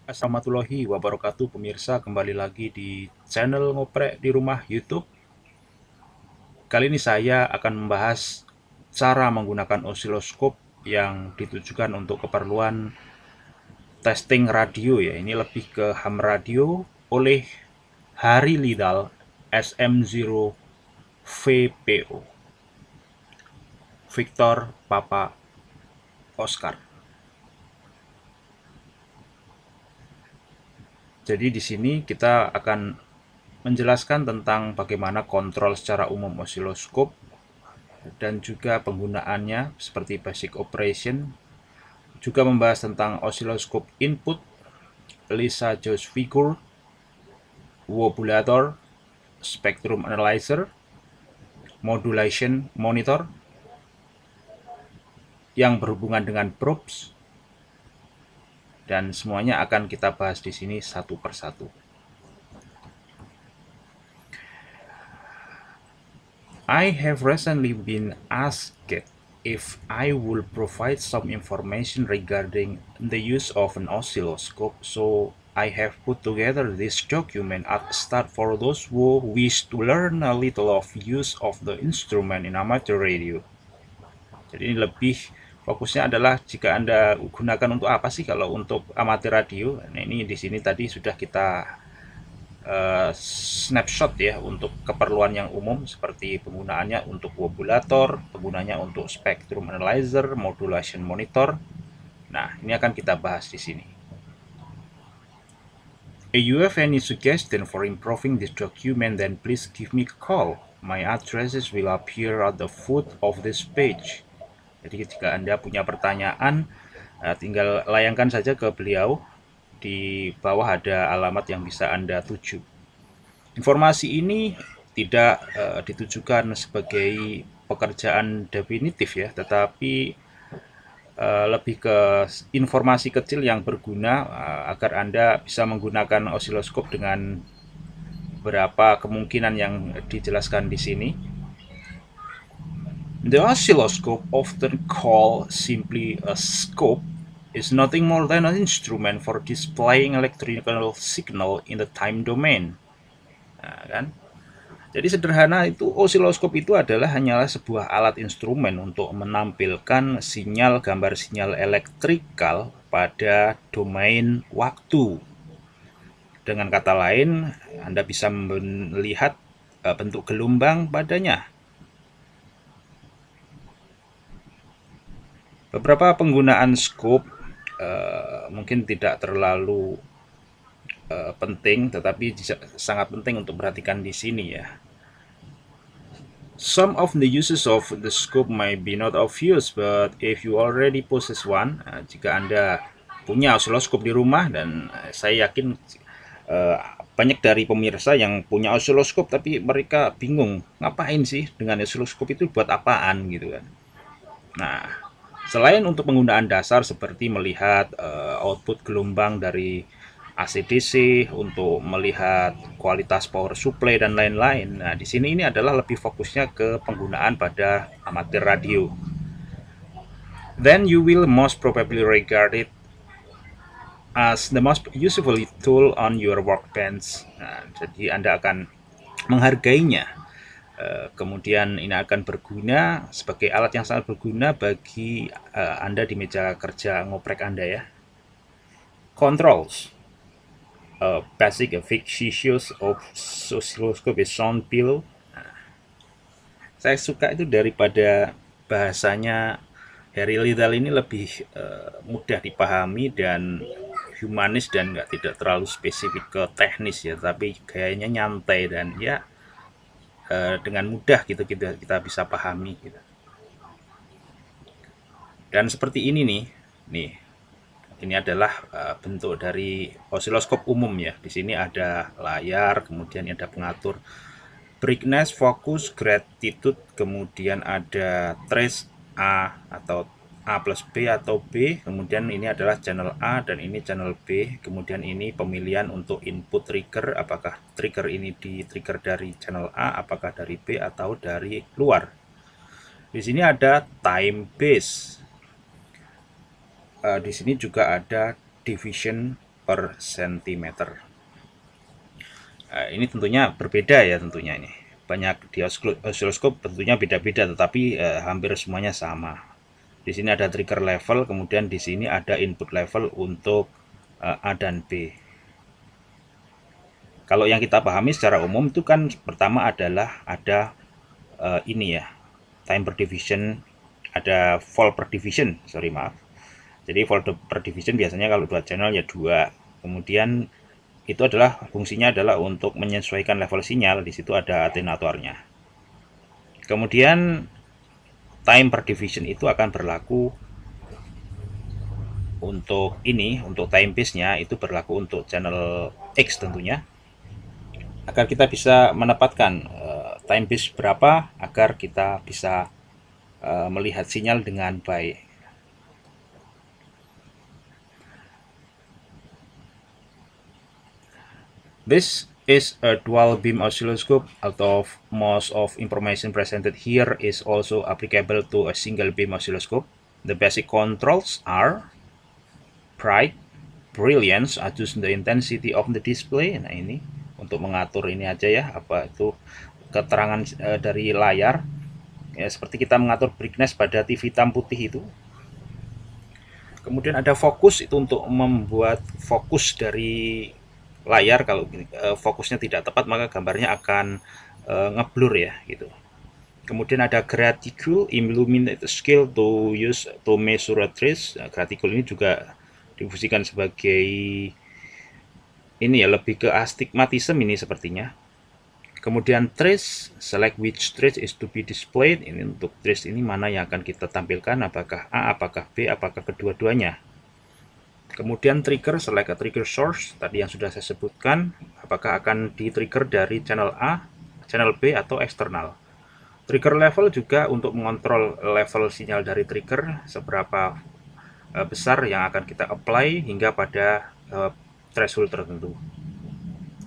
Assalamualaikum warahmatullahi wabarakatuh pemirsa, kembali lagi di channel Ngoprek di Rumah YouTube. Kali ini saya akan membahas cara menggunakan osiloskop yang ditujukan untuk keperluan testing radio ya. Ini lebih ke ham radio oleh Harry Lidal SM0 VPO Victor Papa Oscar. Jadi di sini kita akan menjelaskan tentang bagaimana kontrol secara umum osiloskop dan juga penggunaannya seperti basic operation, juga membahas tentang osiloskop input, Lisa-Jones figure, wobulator, spectrum analyzer, modulation monitor yang berhubungan dengan probes, dan semuanya akan kita bahas di sini satu persatu. I have recently been asked if I will provide some information regarding the use of an oscilloscope, so I have put together this document at the start for those who wish to learn a little of use of the instrument in amateur radio. Jadi ini lebih fokusnya adalah jika Anda gunakan untuk apa sih kalau untuk amatir radio. Nah, ini di sini tadi sudah kita snapshot ya untuk keperluan yang umum seperti penggunaannya untuk wobulator, penggunanya untuk spectrum analyzer, modulation monitor. Nah, ini akan kita bahas di sini. If you have any suggestion for improving this document, then please give me a call. My addresses will appear at the foot of this page. Jadi jika Anda punya pertanyaan, tinggal layangkan saja ke beliau. Di bawah ada alamat yang bisa Anda tuju. Informasi ini tidak ditujukan sebagai pekerjaan definitif ya, tetapi lebih ke informasi kecil yang berguna agar Anda bisa menggunakan osiloskop dengan beberapa kemungkinan yang dijelaskan di sini. The oscilloscope, often called simply a scope, is nothing more than an instrument for displaying electrical signal in the time domain. Nah, kan? Jadi sederhana itu osiloskop itu hanyalah sebuah alat instrumen untuk menampilkan gambar sinyal elektrikal pada domain waktu. Dengan kata lain, Anda bisa melihat bentuk gelombang padanya. Beberapa penggunaan scope mungkin tidak terlalu penting, tetapi sangat penting untuk perhatikan di sini ya. Some of the uses of the scope might be not obvious, but if you already possess one, jika Anda punya osiloskop di rumah, dan saya yakin banyak dari pemirsa yang punya osiloskop tapi mereka bingung ngapain sih dengan osiloskop itu, buat apaan gitu kan. Nah, selain untuk penggunaan dasar seperti melihat output gelombang dari AC/DC, untuk melihat kualitas power supply dan lain-lain. Nah, di sini ini adalah lebih fokusnya ke penggunaan pada amatir radio. Then you will most probably regard it as the most useful tool on your workbench. Nah, jadi Anda akan menghargainya. Kemudian ini akan berguna sebagai alat yang sangat berguna bagi Anda di meja kerja ngoprek Anda ya. Controls. Basic features of oscilloscope is shown below. Saya suka itu daripada bahasanya Harry Lidal ini lebih mudah dipahami dan humanis, dan tidak terlalu spesifik ke teknis ya, tapi gayanya nyantai dan ya dengan mudah gitu kita bisa pahami gitu. Dan seperti ini nih ini adalah bentuk dari osiloskop umum ya. Di sini ada layar, kemudian ada pengatur brightness, focus, gratitude, kemudian ada trace A atau A plus B atau B, kemudian ini adalah channel A dan ini channel B, kemudian ini pemilihan untuk input trigger, apakah trigger ini di trigger dari channel A, apakah dari B atau dari luar. Di sini ada time base. Di sini juga ada division per centimeter. Ini tentunya berbeda ya, tentunya ini banyak di osiloskop tentunya beda-beda, tetapi hampir semuanya sama. Di sini ada trigger level, kemudian di sini ada input level untuk A dan B. Kalau yang kita pahami secara umum itu kan pertama adalah ada ini ya, time per division, ada volt per division, sorry maaf. Jadi volt per division biasanya kalau 2 channel ya 2. Kemudian itu adalah fungsinya adalah untuk menyesuaikan level sinyal, di situ ada atenuatornya. Kemudian time per division itu akan berlaku untuk ini, untuk time base-nya itu berlaku untuk channel X tentunya, agar kita bisa menempatkan time base berapa agar kita bisa melihat sinyal dengan baik. This is a dual beam oscilloscope. Although most of information presented here is also applicable to a single beam oscilloscope. The basic controls are bright, brilliance, adjust the intensity of the display. Nah ini untuk mengatur ini aja ya, apa itu keterangan dari layar ya, seperti kita mengatur brightness pada TV hitam putih itu. Kemudian ada fokus, itu untuk membuat fokus dari layar. Kalau fokusnya tidak tepat maka gambarnya akan ngeblur ya gitu. Kemudian ada graticule, illuminate scale to use to measure a trace. Graticule ini juga difungsikan sebagai ini ya, lebih ke astigmatism ini sepertinya. Kemudian trace, select which trace is to be displayed. Ini untuk trace ini mana yang akan kita tampilkan, apakah A, apakah B, apakah kedua-duanya. Kemudian trigger, select a trigger source, tadi yang sudah saya sebutkan, apakah akan di-trigger dari channel A, channel B, atau eksternal. Trigger level juga untuk mengontrol level sinyal dari trigger, seberapa besar yang akan kita apply hingga pada threshold tertentu.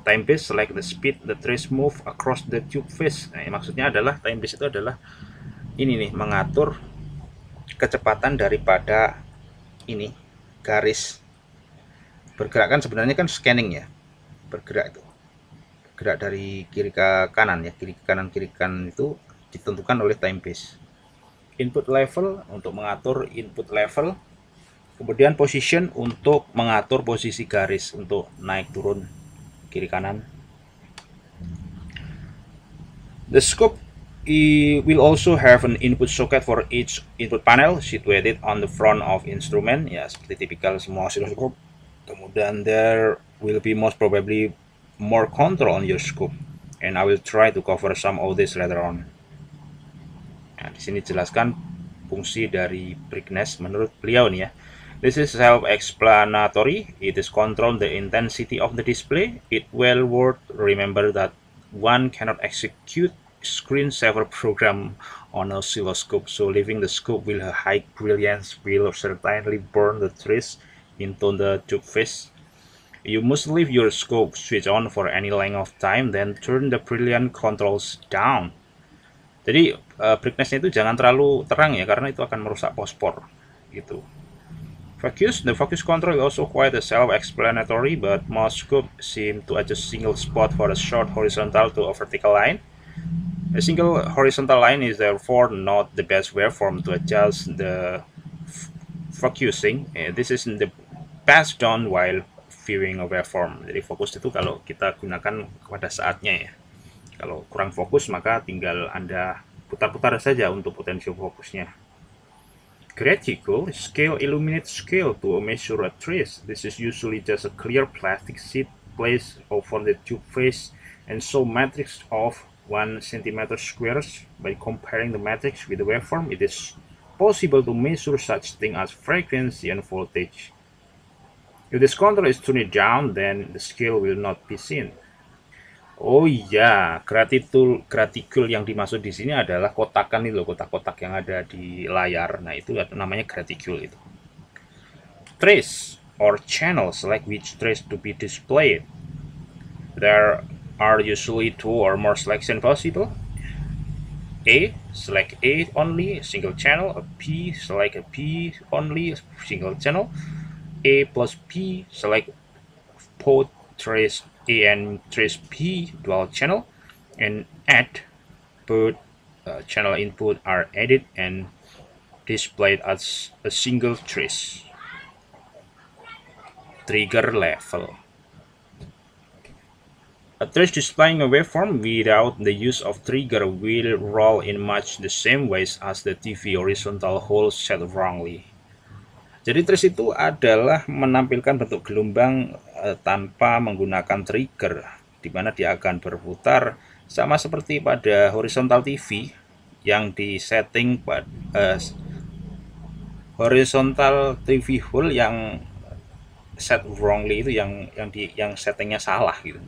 Time base, select the speed the trace move across the tube face. Nah, maksudnya adalah time base itu adalah ini nih, mengatur kecepatan daripada ini garis bergerak. Kan sebenarnya kan scanning ya, bergerak itu gerak dari kiri ke kanan ya, kiri ke kanan, kiri ke kanan, itu ditentukan oleh time base. Input level untuk mengatur input level. Kemudian position untuk mengatur posisi garis untuk naik turun kiri kanan. The scope will also have an input socket for each input panel situated on the front of instrument ya, seperti tipikal semua oscilloscope. Kemudian there will be most probably more control on your scope, and I will try to cover some of this later on. Nah, di sini jelaskan fungsi dari brightness menurut beliau nih ya. This is self-explanatory. It is control the intensity of the display. It well worth remember that one cannot execute screensaver program on an oscilloscope, so leaving the scope with a high brilliance will certainly burn the trace into the tube face. You must leave your scope switch on for any length of time, then turn the brilliance controls down. Jadi brightness-nya itu jangan terlalu terang ya, karena itu akan merusak fosfor gitu. Focus, the focus control is also quite self-explanatory, but most scopes seem to adjust single spot for a short horizontal to a vertical line. A single horizontal line is therefore not the best waveform to adjust the focusing. This is the best done while viewing a waveform. Jadi fokus itu kalau kita gunakan pada saatnya ya. Kalau kurang fokus maka tinggal Anda putar-putar saja untuk potensi fokusnya. Graticule, scale illuminate scale to measure a trace. This is usually just a clear plastic sheet placed over the tube face and show matrix of 1 cm squares. By comparing the matrix with the waveform, it is possible to measure such things as frequency and voltage. If this control is turned down, then the scale will not be seen. Oh iya, graticule yang dimaksud di sini adalah kotakan itu, kotak-kotak yang ada di layar. Nah, itu namanya graticule itu. Trace or channel, select which trace to be displayed. There are usually 2 or more selection possible. A, select A only, single channel. B, select a B only, single channel. A plus P, select both trace A and trace B dual channel and add both channel input are added and displayed as a single trace. Trigger level. A trace displaying a waveform without the use of trigger will roll in much the same ways as the TV horizontal hole set wrongly. Jadi trace itu adalah menampilkan bentuk gelombang tanpa menggunakan trigger, di mana dia akan berputar sama seperti pada horizontal TV yang disetting pada horizontal TV hole yang set wrongly itu yang settingnya salah gitu.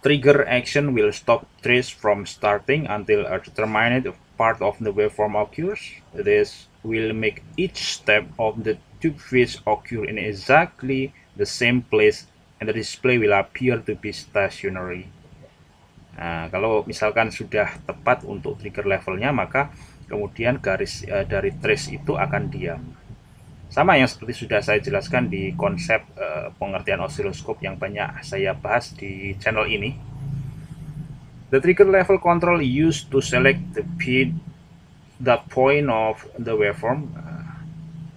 Trigger action will stop trace from starting until a determined part of the waveform occurs. This will make each step of the tube phase occur in exactly the same place and the display will appear to be stationary. Nah, kalau misalkan sudah tepat untuk trigger levelnya, maka kemudian garis dari trace itu akan diam. Sama yang seperti sudah saya jelaskan di konsep pengertian osiloskop yang banyak saya bahas di channel ini. The trigger level control used to select the point of the waveform.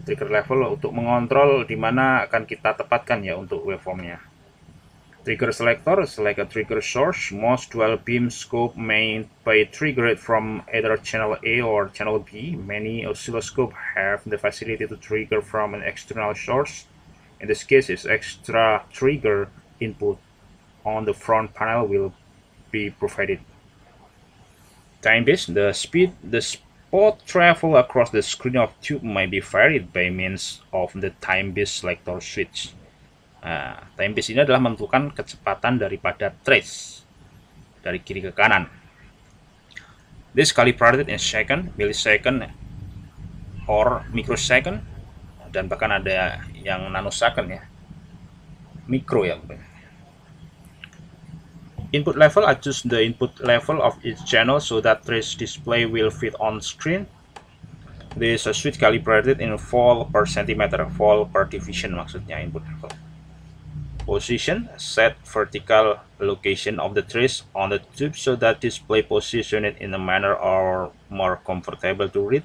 Trigger level untuk mengontrol di mana akan kita tepatkan ya untuk waveformnya. Trigger selector select a trigger source. Most dual beam scope may be triggered from either channel A or channel B. Many oscilloscopes have the facility to trigger from an external source. In this case, its extra trigger input on the front panel will be provided. Time base, the spot travel across the screen of tube may be varied by means of the time base selector switch. Nah, time base ini adalah menentukan kecepatan daripada trace dari kiri ke kanan. This calibrated in second, millisecond, or microsecond, dan bahkan ada yang nanosecond ya, mikro ya. Input level adjust the input level of each channel so that trace display will fit on screen. This switch calibrated in volt per centimeter, volt per division maksudnya input level. Position, set vertical location of the trace on the tube so that display position it in a manner or more comfortable to read.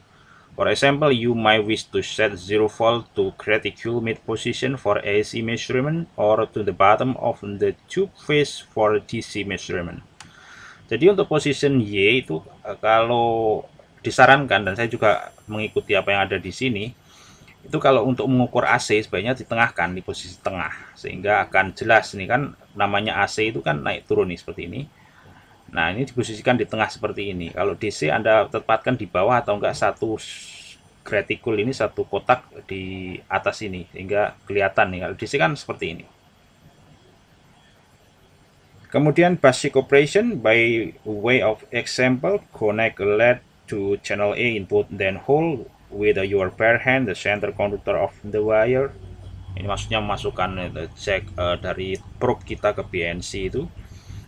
For example, you might wish to set 0 volt to critical mid position for AC measurement or to the bottom of the tube face for DC measurement. Jadi untuk position Y itu kalau disarankan, dan saya juga mengikuti apa yang ada di sini, itu kalau untuk mengukur AC sebaiknya ditengahkan di posisi tengah sehingga akan jelas. Ini kan namanya AC itu kan naik turun nih seperti ini. Nah, ini diposisikan di tengah seperti ini. Kalau DC Anda tempatkan di bawah atau enggak satu gratikul ini, satu kotak di atas ini sehingga kelihatan nih. Kalau DC kan seperti ini. Kemudian basic operation by way of example, connect LED to channel A input, then hold with your bare hand the center conductor of the wire. Ini maksudnya memasukkan jack dari probe kita ke BNC itu.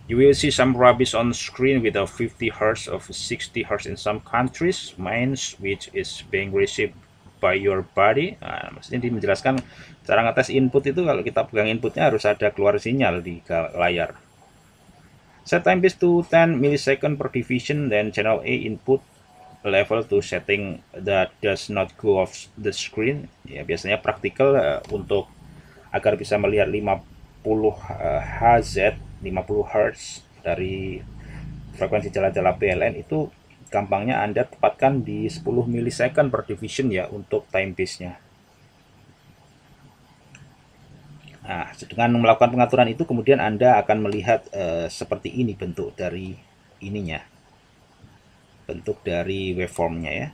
You will see some rubbish on screen with a 50 Hz of 60 Hz in some countries, means which is being received by your body. Nah, maksudnya dia menjelaskan cara ngetes input itu kalau kita pegang inputnya harus ada keluar sinyal di layar. Set time base to 10 millisecond per division, then channel A input level to setting that does not go off the screen. Ya, biasanya praktikal untuk agar bisa melihat 50 Hz, 50 Hz dari frekuensi jala-jala PLN itu gampangnya Anda tepatkan di 10 millisecond per division ya untuk time base-nya. Nah, dengan melakukan pengaturan itu kemudian Anda akan melihat seperti ini bentuk dari ininya. Bentuk dari waveformnya ya.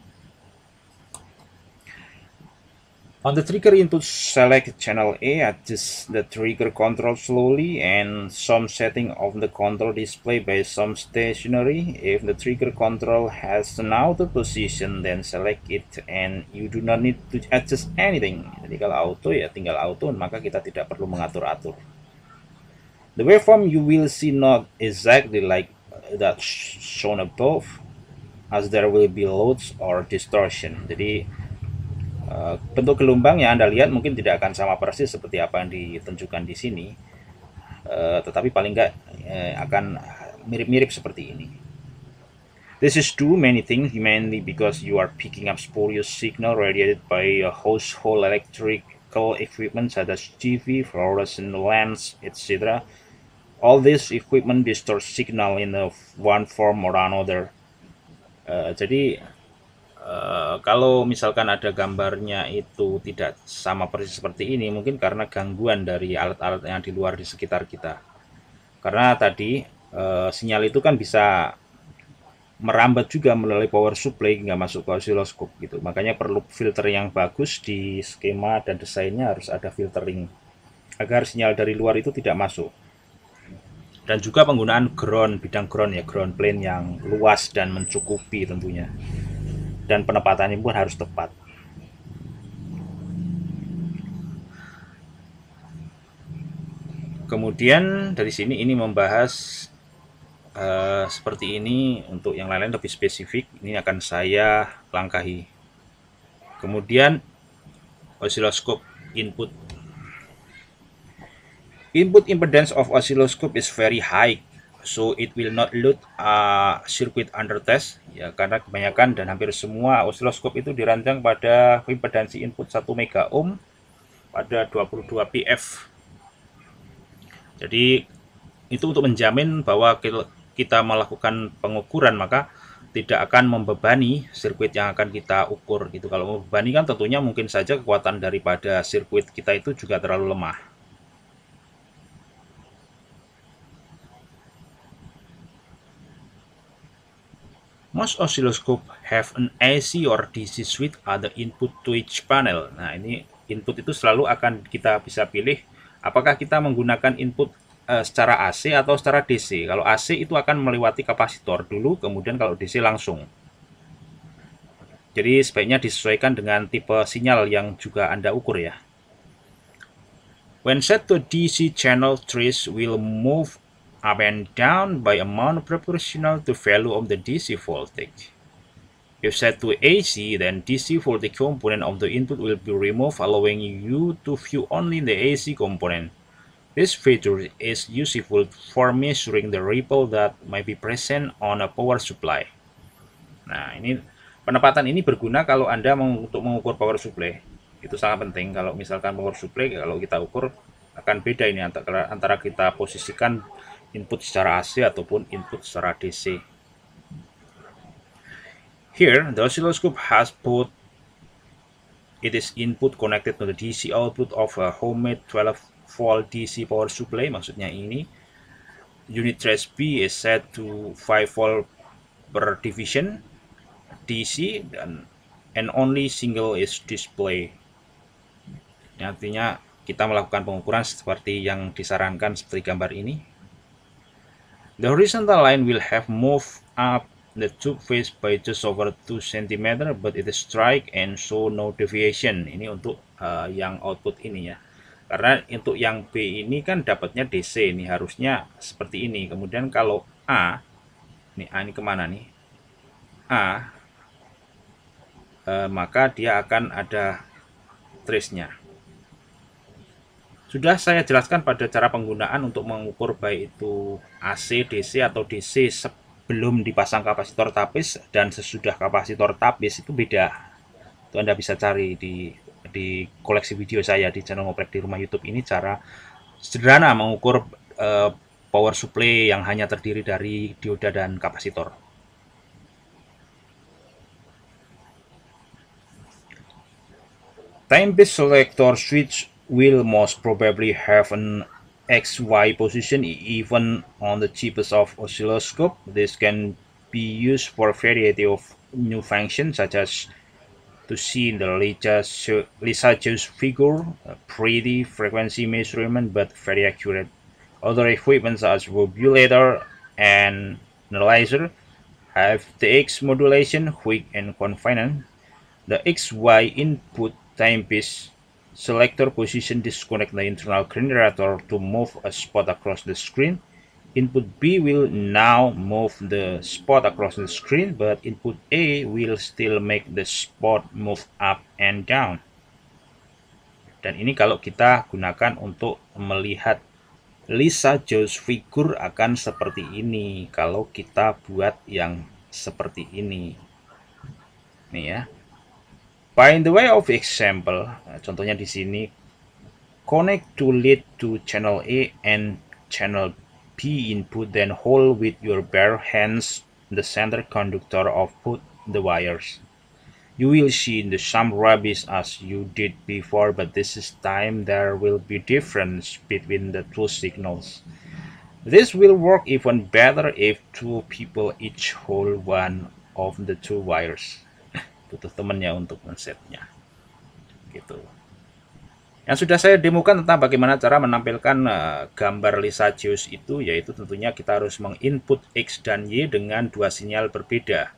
On the trigger input, select channel A, adjust the trigger control slowly and some setting of the control display by some stationary. If the trigger control has an auto position, then select it and you do not need to adjust anything. Jadi kalau auto ya tinggal auto, maka kita tidak perlu mengatur-atur. The waveform you will see not exactly like that shown above, as there will be loads or distortion. Jadi Bentuk gelombang yang Anda lihat mungkin tidak akan sama persis seperti apa yang ditunjukkan di sini, tetapi paling nggak akan mirip-mirip seperti ini. This is true many things, mainly because you are picking up spurious signal radiated by household electrical equipment such as TV, fluorescent lamps, etc. All this equipment distorts signal in one form or another. Jadi kalau misalkan ada gambarnya itu tidak sama persis seperti ini, mungkin karena gangguan dari alat-alat yang di luar di sekitar kita. Karena tadi sinyal itu kan bisa merambat juga melalui power supply hingga masuk ke osiloskop gitu. Makanya perlu filter yang bagus di skema dan desainnya, harus ada filtering agar sinyal dari luar itu tidak masuk. Dan juga penggunaan bidang ground ya, ground plane yang luas dan mencukupi tentunya. Dan penempatannya pun harus tepat. Kemudian dari sini ini membahas seperti ini. Untuk yang lain-lain lebih spesifik, ini akan saya langkahi. Kemudian oscilloscope input. Input impedance of oscilloscope is very high, so it will not load a circuit under test ya, karena kebanyakan dan hampir semua oscilloscope itu dirancang pada impedansi input 1 mega ohm pada 22 pf. Jadi itu untuk menjamin bahwa kita melakukan pengukuran maka tidak akan membebani sirkuit yang akan kita ukur gitu. Kalau membebani kan tentunya mungkin saja kekuatan daripada sirkuit kita itu juga terlalu lemah. Most oscilloscope have an AC or DC switch at the input to each panel. Nah, ini input itu selalu akan kita bisa pilih apakah kita menggunakan input secara AC atau secara DC. Kalau AC itu akan melewati kapasitor dulu, kemudian kalau DC langsung. Jadi sebaiknya disesuaikan dengan tipe sinyal yang juga Anda ukur ya. When set to DC, channel trees will move up and down by amount proportional to value of the DC voltage. If set to AC, then DC voltage component of the input will be removed, allowing you to view only the AC component. This feature is useful for measuring the ripple that might be present on a power supply. Nah, ini penempatan ini berguna kalau Anda untuk mengukur power supply. Itu sangat penting. Kalau misalkan power supply, kalau kita ukur akan beda ini antara kita posisikan input secara AC ataupun input secara DC. Here, the oscilloscope has both. It is input connected to the DC output of a homemade 12-volt DC power supply. Maksudnya ini unit trace B is set to 5 volt per division DC and only single is display. Artinya kita melakukan pengukuran seperti yang disarankan seperti gambar ini. The horizontal line will have moved up the tube face by just over 2 cm, but it is strike and show no deviation. Ini untuk yang output ini ya. Karena untuk yang B ini kan dapatnya DC, ini harusnya seperti ini. Kemudian kalau A ini kemana nih? A, maka dia akan ada trace-nya. Sudah saya jelaskan pada cara penggunaan untuk mengukur baik itu AC, DC atau DC sebelum dipasang kapasitor tapis dan sesudah kapasitor tapis itu beda. Itu Anda bisa cari di koleksi video saya di channel Ngoprek di Rumah YouTube ini, cara sederhana mengukur power supply yang hanya terdiri dari dioda dan kapasitor. Time-based selector switch will most probably have an XY position even on the cheapest of oscilloscope. This can be used for a variety of new functions, such as to see in the Lissajous figure, a pretty frequency measurement but very accurate. Other equipment such as wobulator and analyzer have the X modulation, quick and convenient. The XY input time-based selector position disconnect the internal generator to move a spot across the screen. Input B will now move the spot across the screen, but input A will still make the spot move up and down. Dan ini kalau kita gunakan untuk melihat Lissajous figure akan seperti ini kalau kita buat yang seperti ini. Nih ya. By the way of example, contohnya di sini, connect to lead to channel A and channel B input, then hold with your bare hands the center conductor of both the wires. You will see the same rubbish as you did before, but this time there will be difference between the two signals. This will work even better if two people each hold one of the two wires. Butuh temennya untuk men-setnya. Gitu. Yang sudah saya demokan tentang bagaimana cara menampilkan gambar Lissajous itu, yaitu tentunya kita harus menginput X dan Y dengan dua sinyal berbeda.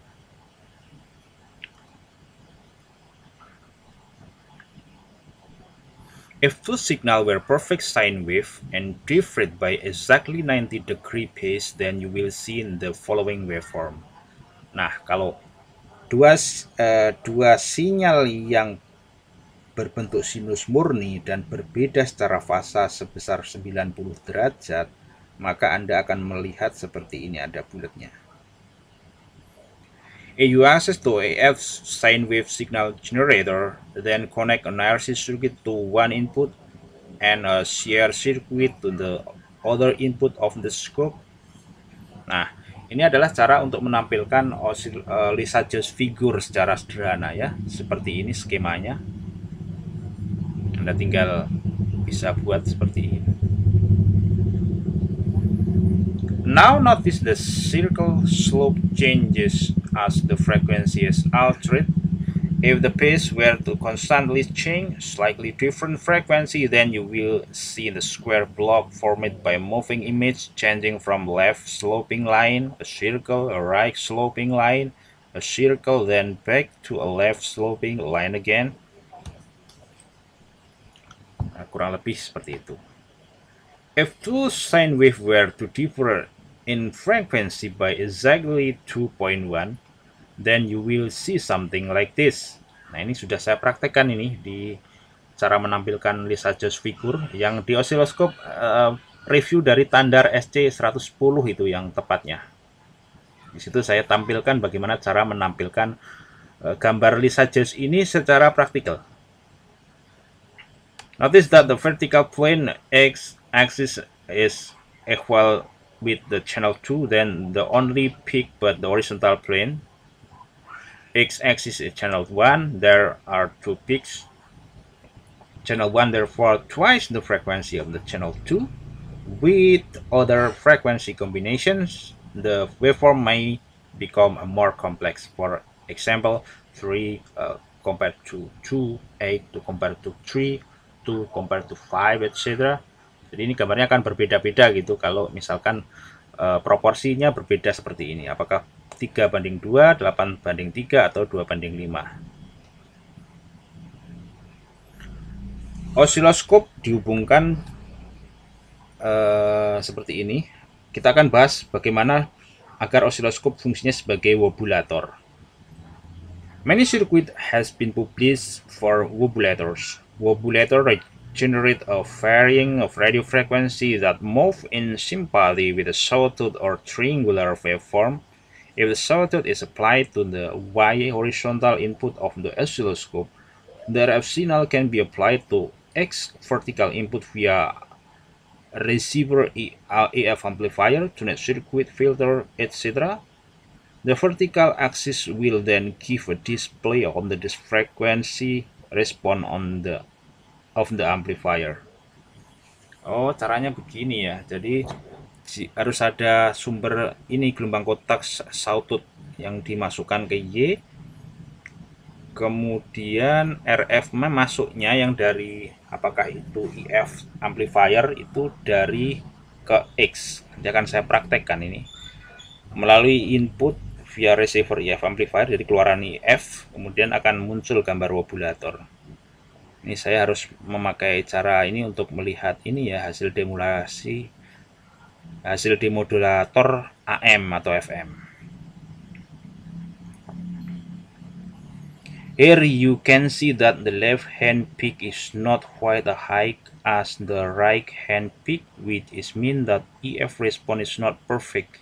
If two signals were perfect sine wave and differed by exactly 90-degree phase, then you will see in the following waveform. Nah, kalau dua sinyal yang berbentuk sinus murni dan berbeda secara fasa sebesar 90 derajat, maka Anda akan melihat seperti ini, ada bulatnya. If you access to AF sine wave signal generator, then connect an RC circuit to one input and a share circuit to the other input of the scope. Nah, ini adalah cara untuk menampilkan Lissajous figure secara sederhana ya. Seperti ini skemanya. Anda tinggal bisa buat seperti ini. Now notice the circle slope changes as the frequency is altered. If the phase were to constantly change slightly different frequency, then you will see the square block formed by moving image changing from left sloping line, a circle, a right sloping line, a circle, then back to a left sloping line again. Nah, kurang lebih seperti itu. If two sine wave were to differ in frequency by exactly 2.1, then you will see something like this. Nah, ini sudah saya praktekkan ini di cara menampilkan Lissajous figure yang di osiloskop review dari Tandar SC110 itu yang tepatnya. Di situ saya tampilkan bagaimana cara menampilkan gambar Lissajous ini secara praktikal. Notice that the vertical plane x-axis is equal with the channel 2, then the only peak but the horizontal plane. X-axis is channel 1, there are two peaks. Channel 1 therefore twice the frequency of the channel 2. With other frequency combinations, the waveform may become more complex. For example, 3 compared to 2, 8 to compared to 3, 2 compared to 5, etc. Jadi ini gambarnya akan berbeda-beda gitu kalau misalkan proporsinya berbeda seperti ini. Apakah 3:2, 8:3, atau 2:5. Osiloskop dihubungkan seperti ini. Kita akan bahas bagaimana agar osiloskop fungsinya sebagai wobulator. Many circuit has been published for wobulators. Wobulator generate a varying of radio frequency that move in sympathy with a sawtooth or triangular waveform. If the sawtooth is applied to the Y horizontal input of the oscilloscope, the RF signal can be applied to X vertical input via receiver AF amplifier, tuned circuit, filter, etc. The vertical axis will then give a display on the frequency response of the amplifier. Oh, caranya begini ya. Jadi harus ada sumber ini gelombang kotak sawtooth yang dimasukkan ke Y. Kemudian RF masuknya yang dari apakah itu IF amplifier itu dari ke X. Nanti akan saya praktekkan ini. Melalui input via receiver IF amplifier dari keluaran IF, kemudian akan muncul gambar wobulator. Ini saya harus memakai cara ini untuk melihat ini ya hasil demulasi hasil demodulator AM atau FM. Here you can see that the left hand peak is not quite as high as the right hand peak, which is mean that EF response is not perfect.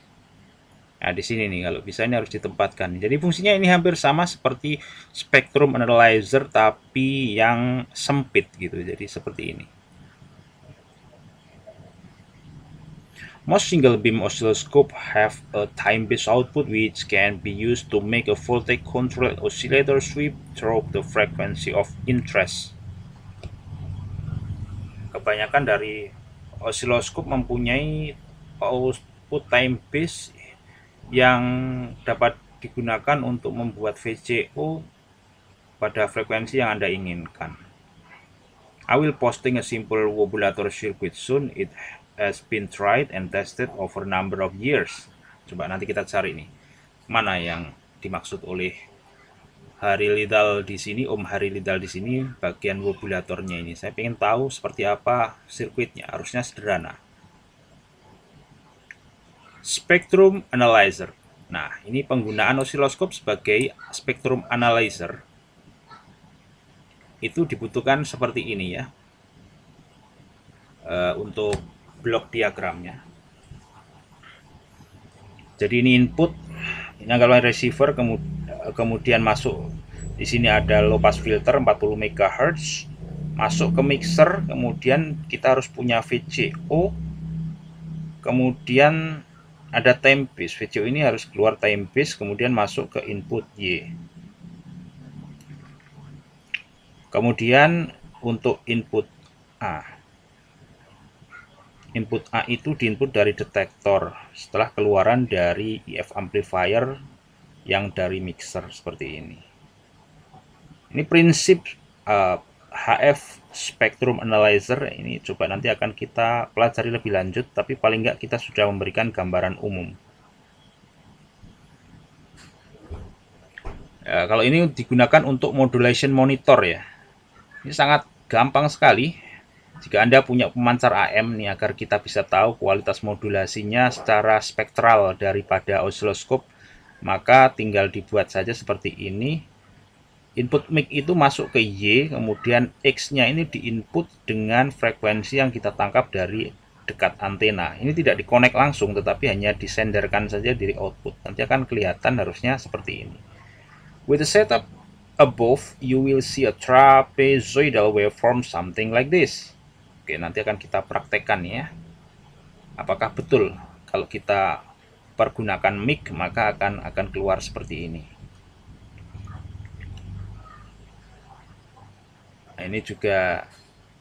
Nah, di sini nih kalau bisa ini harus ditempatkan. Jadi fungsinya ini hampir sama seperti spectrum analyzer tapi yang sempit gitu. Jadi seperti ini. Most single beam oscilloscope have a time-based output which can be used to make a voltage controlled oscillator sweep through the frequency of interest. Kebanyakan dari oscilloscope mempunyai output time-based yang dapat digunakan untuk membuat VCO pada frekuensi yang Anda inginkan. I will posting a simple wobulator circuit soon. It has been tried and tested over a number of years. Coba nanti kita cari nih mana yang dimaksud oleh Harilidal di sini, Om Harilidal di sini, bagian wobulatornya ini. Saya ingin tahu seperti apa sirkuitnya. Harusnya sederhana. Spectrum analyzer. Nah, ini penggunaan osiloskop sebagai spectrum analyzer. Itu dibutuhkan seperti ini ya. Untuk blok diagramnya. Jadi ini input, ini adalah receiver, kemudian masuk di sini ada low pass filter 40 MHz, masuk ke mixer, kemudian kita harus punya VCO, kemudian ada time base. VCO ini harus keluar time base, kemudian masuk ke input Y. Kemudian untuk input A. Input A itu diinput dari detektor setelah keluaran dari EF amplifier yang dari mixer seperti ini. Ini prinsip HF spectrum analyzer ini coba nanti akan kita pelajari lebih lanjut, tapi paling nggak kita sudah memberikan gambaran umum. Kalau ini digunakan untuk modulation monitor ya, ini sangat gampang sekali. Jika Anda punya pemancar AM nih, agar kita bisa tahu kualitas modulasinya secara spektral daripada osiloskop, maka tinggal dibuat saja seperti ini. Input mic itu masuk ke Y, kemudian X-nya ini diinput dengan frekuensi yang kita tangkap dari dekat antena. Ini tidak dikonek langsung, tetapi hanya disenderkan saja dari output. Nanti akan kelihatan harusnya seperti ini. With the setup above, you will see a trapezoidal waveform something like this. Oke, nanti akan kita praktekkan ya. Apakah betul kalau kita pergunakan mic maka akan keluar seperti ini. Nah, ini juga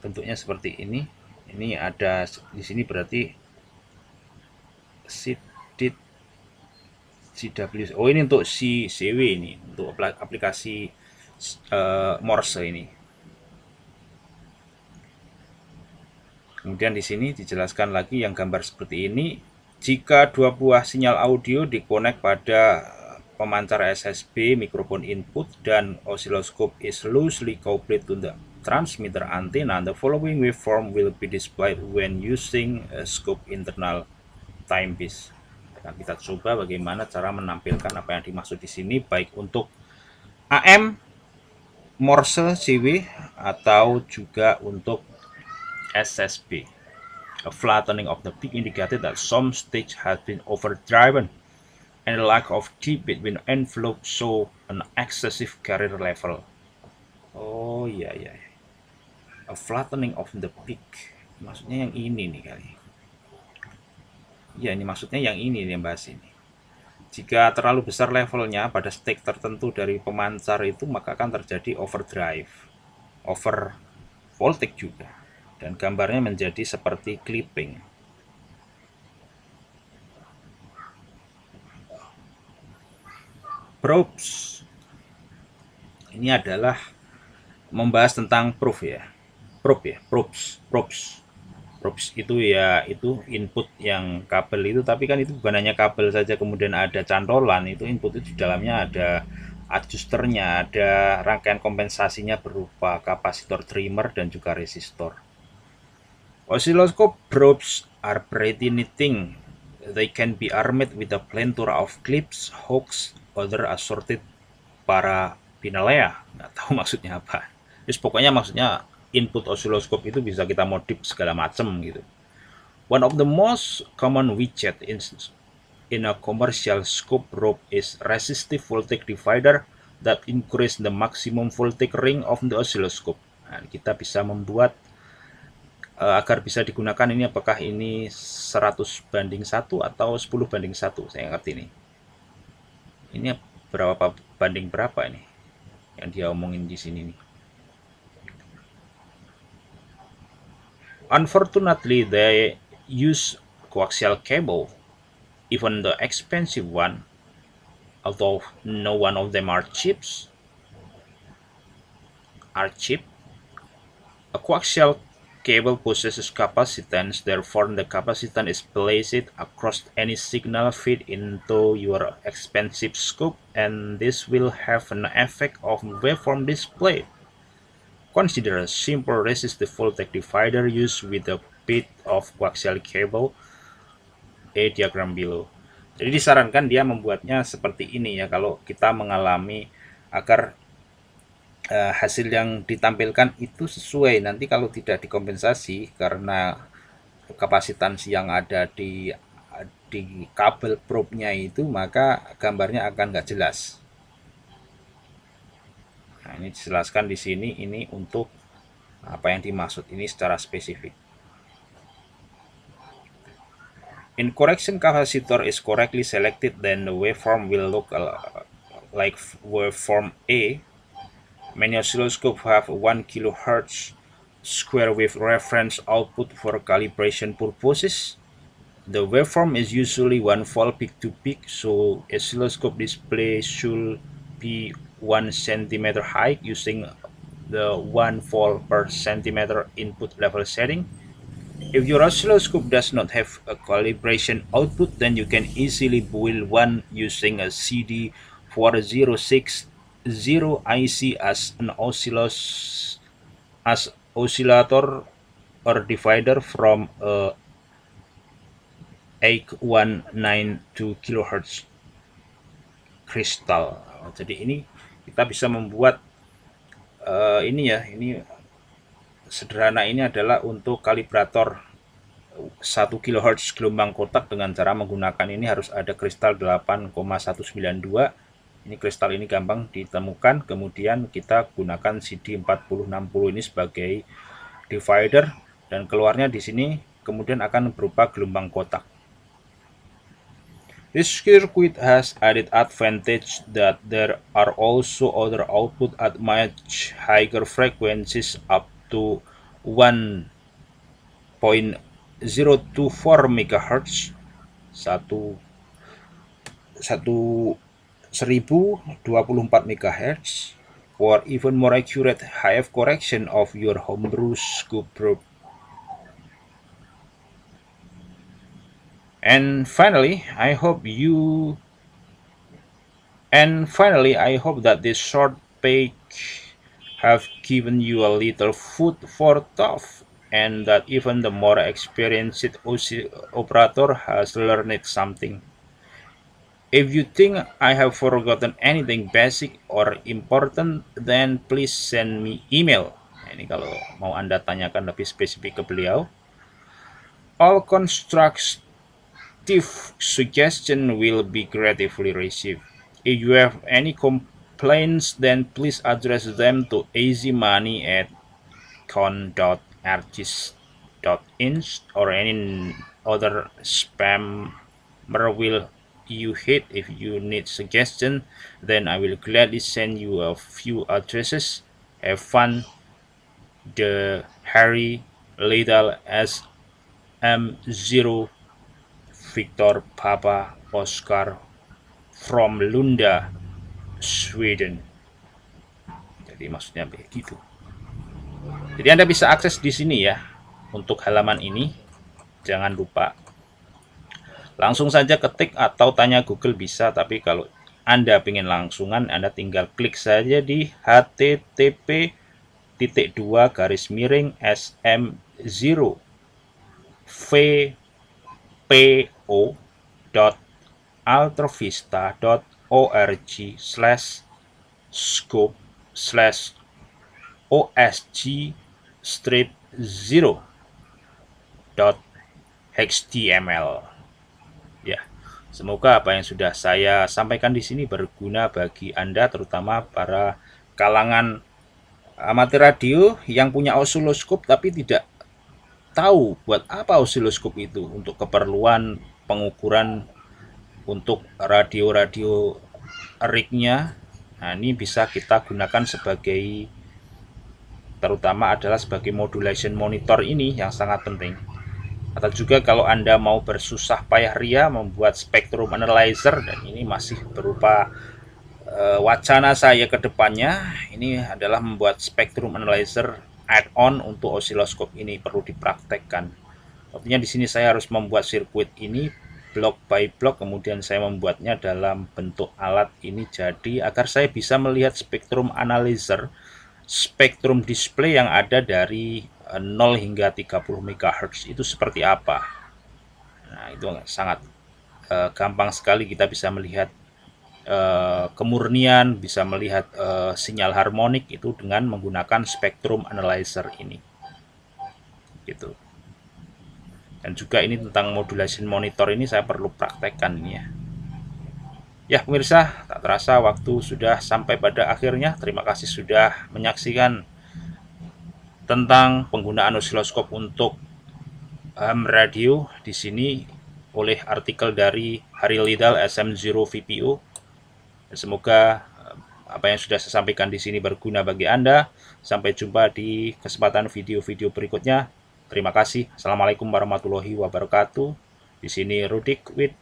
bentuknya seperti ini. Ini ada di sini berarti CW. Oh, ini untuk CW ini, untuk aplikasi Morse ini. Kemudian di sini dijelaskan lagi yang gambar seperti ini. Jika dua buah sinyal audio dikonek pada pemancar SSB, mikrofon input, dan oscilloscope is loosely coupled to the transmitter antenna, the following waveform will be displayed when using a scope internal timepiece. Nah, kita coba bagaimana cara menampilkan apa yang dimaksud di sini, baik untuk AM, Morse, CW, atau juga untuk SSB. A flattening of the peak indicated that some stage has been overdriven and the lack of deep between envelope show an excessive carrier level. Oh iya. A flattening of the peak. Maksudnya yang ini nih kali. Ya, ini maksudnya yang ini yang bahas ini. Jika terlalu besar levelnya pada stage tertentu dari pemancar itu, maka akan terjadi overdrive, over voltage juga. Dan gambarnya menjadi seperti clipping. Probes. Ini adalah membahas tentang probes. Probes itu ya itu input yang kabel itu, tapi kan itu bukan hanya kabel saja, kemudian ada cantolan, itu input itu di dalamnya ada adjusternya, ada rangkaian kompensasinya berupa kapasitor, trimmer, dan juga resistor. Oscilloscope probes are pretty neat thing. They can be armed with a plethora of clips, hooks, other assorted paraphernalia. Nggak tahu maksudnya apa. Terus pokoknya maksudnya input oscilloscope itu bisa kita modif segala macam gitu. One of the most common widget in a commercial scope probe is resistive voltage divider that increase the maximum voltage ring of the oscilloscope. Nah, kita bisa membuat agar bisa digunakan ini, apakah ini 100:1 atau 10:1, saya ngerti ini. Ini berapa banding berapa ini yang dia omongin di sini nih. Unfortunately, they use coaxial cable, even the expensive one, although no one of them are cheap. A coaxial cable possesses capacitance, therefore the capacitance is placed across any signal feed into your expensive scope, and this will have an effect of waveform display. Consider a simple resistive voltage divider used with a bit of coaxial cable, a diagram below. Jadi disarankan dia membuatnya seperti ini ya, kalau kita mengalami agar hasil yang ditampilkan itu sesuai. Nanti kalau tidak dikompensasi karena kapasitas yang ada di kabel probe-nya itu, maka gambarnya akan nggak jelas. Nah, ini dijelaskan di sini, ini untuk apa yang dimaksud ini secara spesifik. In correction capacitor is correctly selected, then the waveform will look like waveform A. Many oscilloscopes have 1 kHz square wave reference output for calibration purposes. The waveform is usually 1 volt peak to peak, so oscilloscope display should be 1 cm high using the 1 volt per centimeter input level setting. If your oscilloscope does not have a calibration output, then you can easily build one using a CD4060 IC as an oscillator or divider from a 8192 kHz crystal. Jadi ini kita bisa membuat ini ya, ini sederhana, ini adalah untuk kalibrator 1 kHz gelombang kotak dengan cara menggunakan ini harus ada kristal 8,192. Ini kristal ini gampang ditemukan, kemudian kita gunakan CD4060 ini sebagai divider, dan keluarnya di sini kemudian akan berupa gelombang kotak. This circuit has added advantage that there are also other output at much higher frequencies up to 1.024 MHz, 1024 MHz, for even more accurate HF correction of your homebrew scope probe. And finally, I hope that this short page have given you a little food for thought, and that even the more experienced operator has learned something. If you think I have forgotten anything basic or important, then please send me email. Ini kalau mau Anda tanyakan lebih spesifik ke beliau. All constructive suggestion will be gratefully received. If you have any complaints, then please address them to easymoney@con.argis.ins or any other spammer will you hit. If you need suggestion, then I will gladly send you a few addresses. Have fun. The Harry Lidl SM0 Victor Papa Oscar from Lunda, Sweden. Jadi maksudnya begitu. Jadi Anda bisa akses di sini ya untuk halaman ini. Jangan lupa langsung saja ketik atau tanya Google bisa, tapi kalau Anda ingin langsungan, Anda tinggal klik saja di http://sm0 vpo.altrevista.org/scope/osg-0.html. Ya, semoga apa yang sudah saya sampaikan di sini berguna bagi Anda, terutama para kalangan amatir radio yang punya osiloskop tapi tidak tahu buat apa osiloskop itu, untuk keperluan pengukuran untuk radio-radio rig-nya. Nah, ini bisa kita gunakan sebagai, terutama adalah sebagai modulation monitor ini yang sangat penting. Atau juga kalau Anda mau bersusah payah ria membuat spectrum analyzer, dan ini masih berupa wacana saya ke depannya, ini adalah membuat spectrum analyzer add-on untuk osiloskop ini perlu dipraktekkan. Artinya di sini saya harus membuat sirkuit ini block by block, kemudian saya membuatnya dalam bentuk alat ini jadi agar saya bisa melihat spektrum analyzer, spektrum display yang ada dari 0 hingga 30 MHz itu seperti apa. Nah, itu sangat gampang sekali kita bisa melihat kemurnian, bisa melihat sinyal harmonik itu dengan menggunakan spektrum analyzer ini, gitu. Dan juga ini tentang modulation monitor ini saya perlu praktekkan ini ya. Ya pemirsa, tak terasa waktu sudah sampai pada akhirnya. Terima kasih sudah menyaksikan tentang penggunaan osiloskop untuk ham radio di sini oleh artikel dari Harry Liddell SM0 VPO. Semoga apa yang sudah saya sampaikan di sini berguna bagi Anda. Sampai jumpa di kesempatan video-video berikutnya. Terima kasih. Assalamualaikum warahmatullahi wabarakatuh. Di sini Rudik with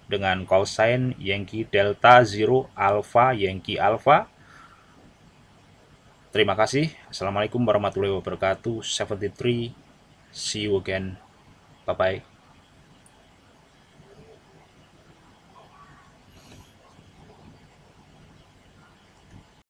dengan call sign Yankee Delta Zero Alpha Yankee Alpha. Terima kasih. Assalamualaikum warahmatullahi wabarakatuh. 73. See you again. Bye bye.